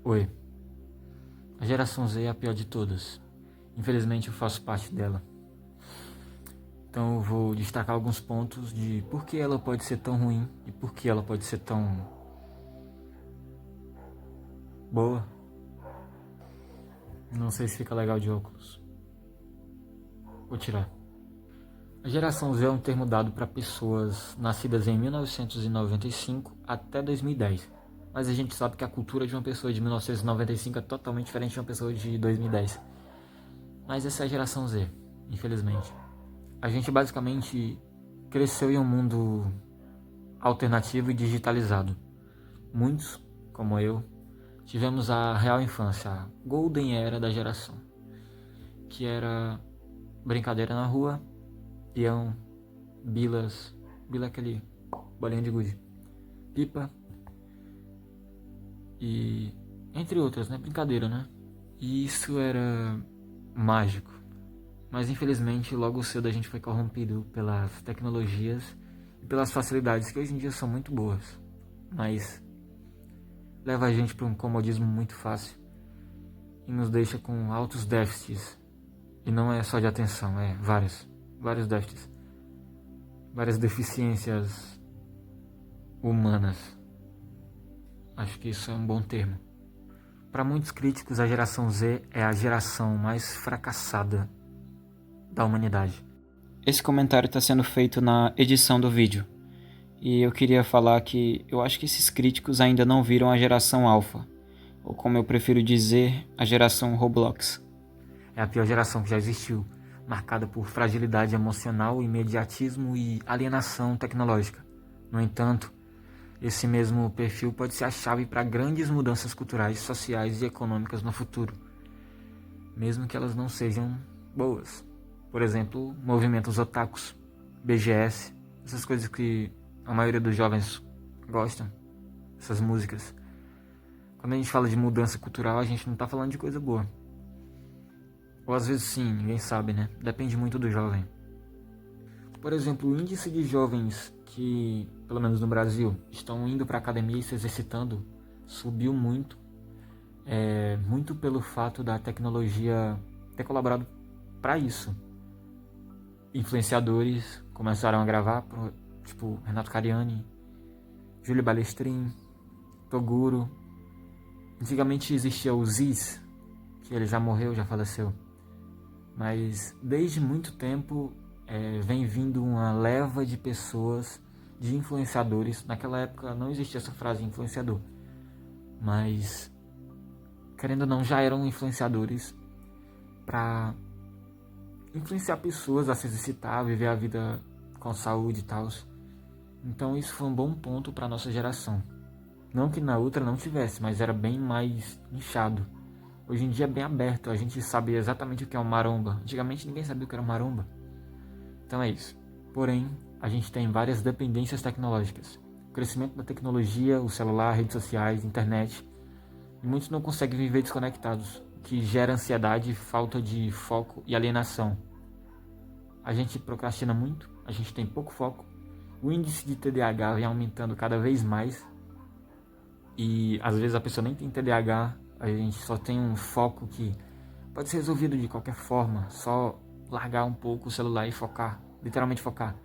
Oi, a geração Z é a pior de todas. Infelizmente eu faço parte dela. Então eu vou destacar alguns pontos de por que ela pode ser tão ruim e por que ela pode ser tão boa. Não sei se fica legal de óculos. Vou tirar. A geração Z é um termo dado para pessoas nascidas em 1995 até 2010. Mas a gente sabe que a cultura de uma pessoa de 1995 é totalmente diferente de uma pessoa de 2010. Mas essa é a geração Z, infelizmente. A gente basicamente cresceu em um mundo alternativo e digitalizado. Muitos, como eu, tivemos a real infância, a golden era da geração, que era brincadeira na rua, peão, bilas, bila é aquele bolinha de gude, pipa e entre outras, né? Brincadeira, né? E isso era mágico. Mas infelizmente logo cedo a gente foi corrompido pelas tecnologias e pelas facilidades que hoje em dia são muito boas, mas leva a gente para um comodismo muito fácil e nos deixa com altos déficits. E não é só de atenção, é vários déficits, várias deficiências humanas. Acho que isso é um bom termo. Para muitos críticos, a geração Z é a geração mais fracassada da humanidade. Esse comentário está sendo feito na edição do vídeo. E eu queria falar que eu acho que esses críticos ainda não viram a geração Alpha, ou como eu prefiro dizer, a geração Roblox. É a pior geração que já existiu, marcada por fragilidade emocional, imediatismo e alienação tecnológica. No entanto, esse mesmo perfil pode ser a chave para grandes mudanças culturais, sociais e econômicas no futuro, mesmo que elas não sejam boas. Por exemplo, movimentos otakus, BGS, essas coisas que a maioria dos jovens gostam, essas músicas. Quando a gente fala de mudança cultural, a gente não está falando de coisa boa. Ou às vezes sim, ninguém sabe, né? Depende muito do jovem. Por exemplo, o índice de jovens que, pelo menos no Brasil, estão indo para a academia e se exercitando subiu muito. Muito pelo fato da tecnologia ter colaborado para isso. Influenciadores começaram a gravar, tipo Renato Cariani, Júlio Balestrin, Toguro. Antigamente existia o Ziz, que ele já morreu, já faleceu. Mas desde muito tempo vem vindo uma leva de pessoas, de influenciadores. Naquela época não existia essa frase influenciador, mas querendo ou não já eram influenciadores para influenciar pessoas a se exercitar, a viver a vida com saúde e tal. Então isso foi um bom ponto para nossa geração. Não que na outra não tivesse, mas era bem mais inchado. Hoje em dia é bem aberto, a gente sabe exatamente o que é uma maromba. Antigamente ninguém sabia o que era maromba. Então é isso. Porém, a gente tem várias dependências tecnológicas. O crescimento da tecnologia, o celular, redes sociais, internet. E muitos não conseguem viver desconectados, o que gera ansiedade, falta de foco e alienação. A gente procrastina muito, a gente tem pouco foco. O índice de TDAH vem aumentando cada vez mais. E às vezes a pessoa nem tem TDAH, a gente só tem um foco que pode ser resolvido de qualquer forma, só largar um pouco o celular e focar, literalmente focar.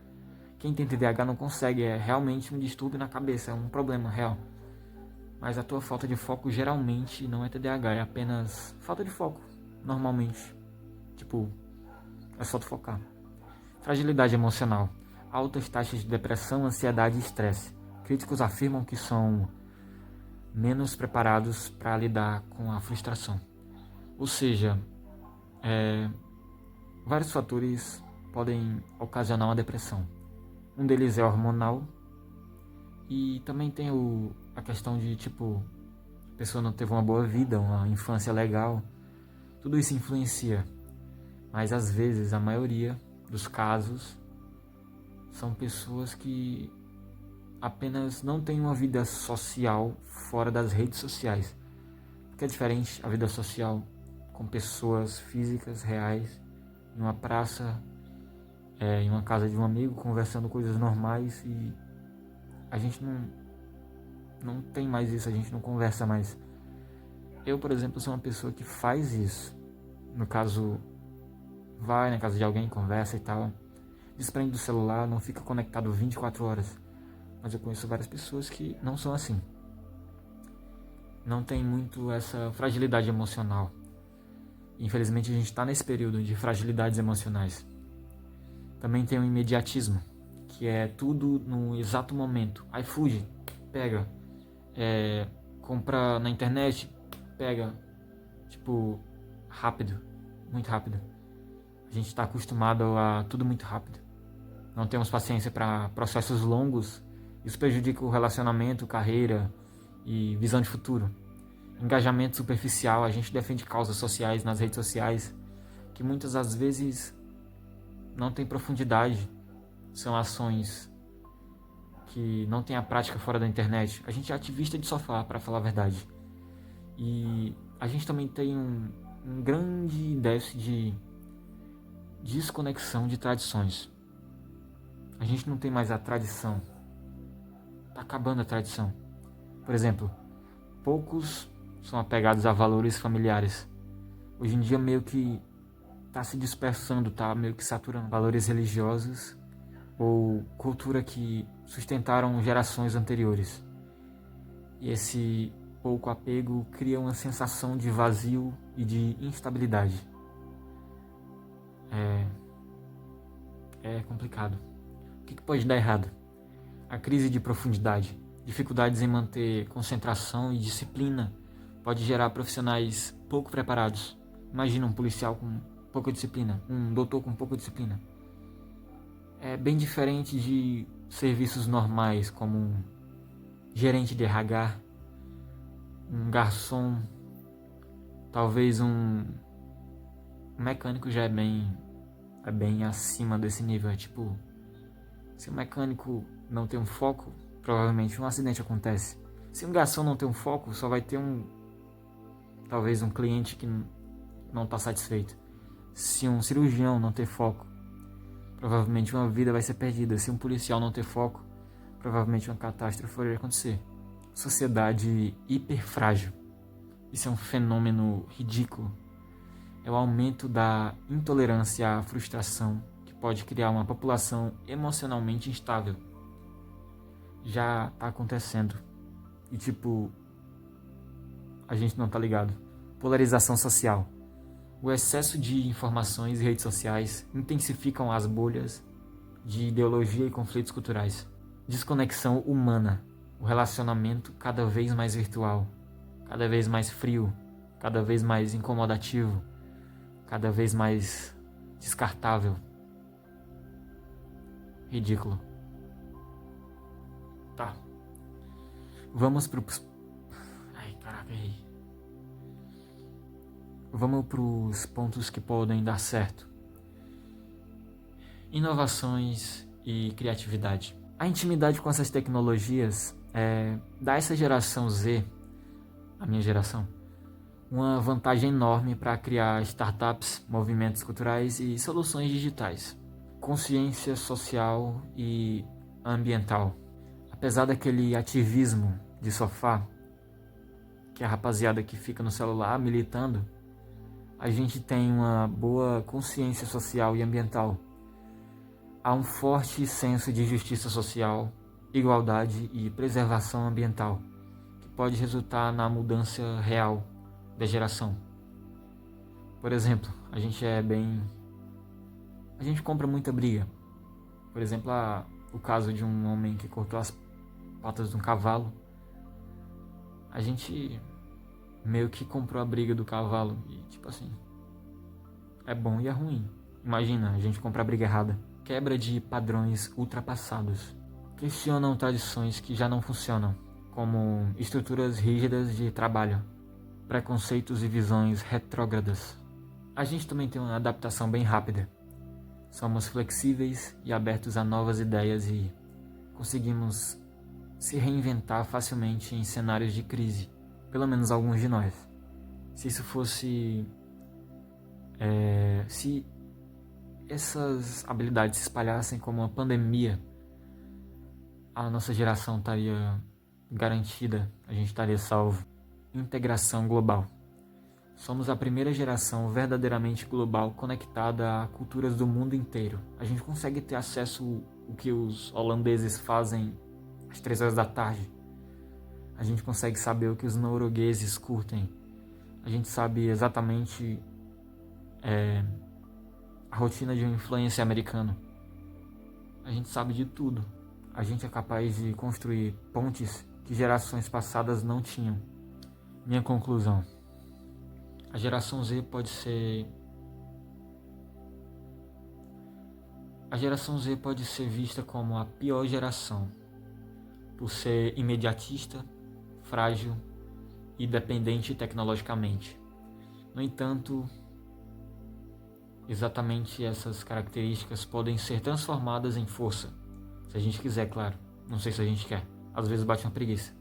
Quem tem TDAH não consegue, é realmente um distúrbio na cabeça, é um problema real. Mas a tua falta de foco geralmente não é TDAH, é apenas falta de foco, normalmente. Tipo, é só tu focar. Fragilidade emocional, altas taxas de depressão, ansiedade e estresse. Críticos afirmam que são menos preparados para lidar com a frustração. Ou seja, vários fatores podem ocasionar uma depressão. Um deles é hormonal e também tem a questão de tipo a pessoa não teve uma boa vida, uma infância legal. Tudo isso influencia, mas às vezes a maioria dos casos são pessoas que apenas não têm uma vida social fora das redes sociais. Porque é diferente a vida social com pessoas físicas, reais, em uma praça, em uma casa de um amigo, conversando coisas normais, e a gente não tem mais isso, a gente não conversa mais. Eu, por exemplo, sou uma pessoa que faz isso. No caso, vai na casa de alguém, conversa e tal, desprende do celular, não fica conectado 24 horas. Mas eu conheço várias pessoas que não são assim. Não tem muito essa fragilidade emocional. Infelizmente a gente está nesse período de fragilidades emocionais. Também tem o imediatismo, que é tudo no exato momento. iFood, pega. Compra na internet, pega. Tipo, rápido, muito rápido. A gente está acostumado a tudo muito rápido. Não temos paciência para processos longos. Isso prejudica o relacionamento, carreira e visão de futuro. Engajamento superficial, a gente defende causas sociais nas redes sociais que muitas das vezes não tem profundidade. São ações que não tem a prática fora da internet. A gente é ativista de sofá, para falar a verdade. E a gente também tem um grande déficit de desconexão de tradições. A gente não tem mais a tradição. Tá acabando a tradição. Por exemplo, poucos são apegados a valores familiares. Hoje em dia meio que tá se dispersando, tá meio que saturando valores religiosos ou cultura que sustentaram gerações anteriores. E esse pouco apego cria uma sensação de vazio e de instabilidade. É complicado. O que pode dar errado? A crise de profundidade, dificuldades em manter concentração e disciplina pode gerar profissionais pouco preparados. Imagina um policial com pouca disciplina, um doutor com pouca disciplina. É bem diferente de serviços normais, como um gerente de RH, um garçom, talvez um mecânico já é bem acima desse nível. É tipo, se o mecânico não tem um foco, provavelmente um acidente acontece. Se um garçom não tem um foco, só vai ter talvez um cliente que não está satisfeito. Se um cirurgião não ter foco, provavelmente uma vida vai ser perdida. Se um policial não ter foco, provavelmente uma catástrofe vai acontecer. Sociedade hiperfrágil. Isso é um fenômeno ridículo. É o aumento da intolerância à frustração que pode criar uma população emocionalmente instável. Já está acontecendo. E a gente não tá ligado. Polarização social. O excesso de informações e redes sociais intensificam as bolhas de ideologia e conflitos culturais. Desconexão humana. O relacionamento cada vez mais virtual, cada vez mais frio, cada vez mais incomodativo, cada vez mais descartável. Ridículo. Tá. Vamos pros... Ai, caraca, errei. Vamos pros pontos que podem dar certo. Inovações e criatividade. A intimidade com essas tecnologias dá a essa geração Z, a minha geração, uma vantagem enorme para criar startups, movimentos culturais e soluções digitais. Consciência social e ambiental. Apesar daquele ativismo de sofá, que é a rapaziada que fica no celular militando, a gente tem uma boa consciência social e ambiental. Há um forte senso de justiça social, igualdade e preservação ambiental, que pode resultar na mudança real da geração. Por exemplo, a gente compra muita briga. Por exemplo, o caso de um homem que cortou as patas de um cavalo. A gente meio que comprou a briga do cavalo e é bom e é ruim. Imagina, a gente comprar a briga errada. Quebra de padrões ultrapassados. Questionam tradições que já não funcionam, como estruturas rígidas de trabalho, preconceitos e visões retrógradas. A gente também tem uma adaptação bem rápida. Somos flexíveis e abertos a novas ideias e conseguimos se reinventar facilmente em cenários de crise, pelo menos alguns de nós. Se isso fosse... se essas habilidades se espalhassem como uma pandemia, a nossa geração estaria garantida, a gente estaria salvo. integração global. Somos a primeira geração verdadeiramente global conectada a culturas do mundo inteiro. A gente consegue ter acesso ao que os holandeses fazem às 3 horas da tarde. A gente consegue saber o que os noruegueses curtem. A gente sabe exatamente a rotina de um influencer americano. A gente sabe de tudo. A gente é capaz de construir pontes que gerações passadas não tinham. Minha conclusão: a geração Z pode ser vista como a pior geração, por ser imediatista, frágil e dependente tecnologicamente. No entanto, exatamente essas características podem ser transformadas em força, se a gente quiser, claro. Não sei se a gente quer. Às vezes bate uma preguiça.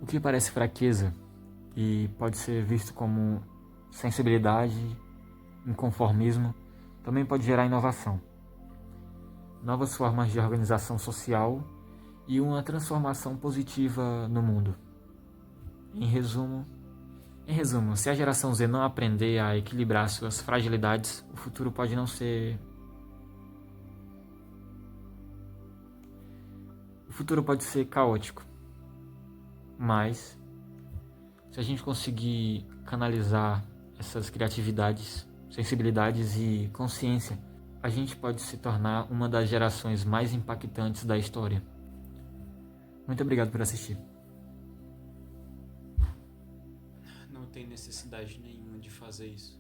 O que parece fraqueza e pode ser visto como sensibilidade, inconformismo, também pode gerar inovação, novas formas de organização social e uma transformação positiva no mundo. Em resumo, se a geração Z não aprender a equilibrar suas fragilidades, o futuro pode não ser... O futuro pode ser caótico, mas se a gente conseguir canalizar essas criatividades, sensibilidades e consciência, a gente pode se tornar uma das gerações mais impactantes da história. Muito obrigado por assistir. Não tem necessidade nenhuma de fazer isso.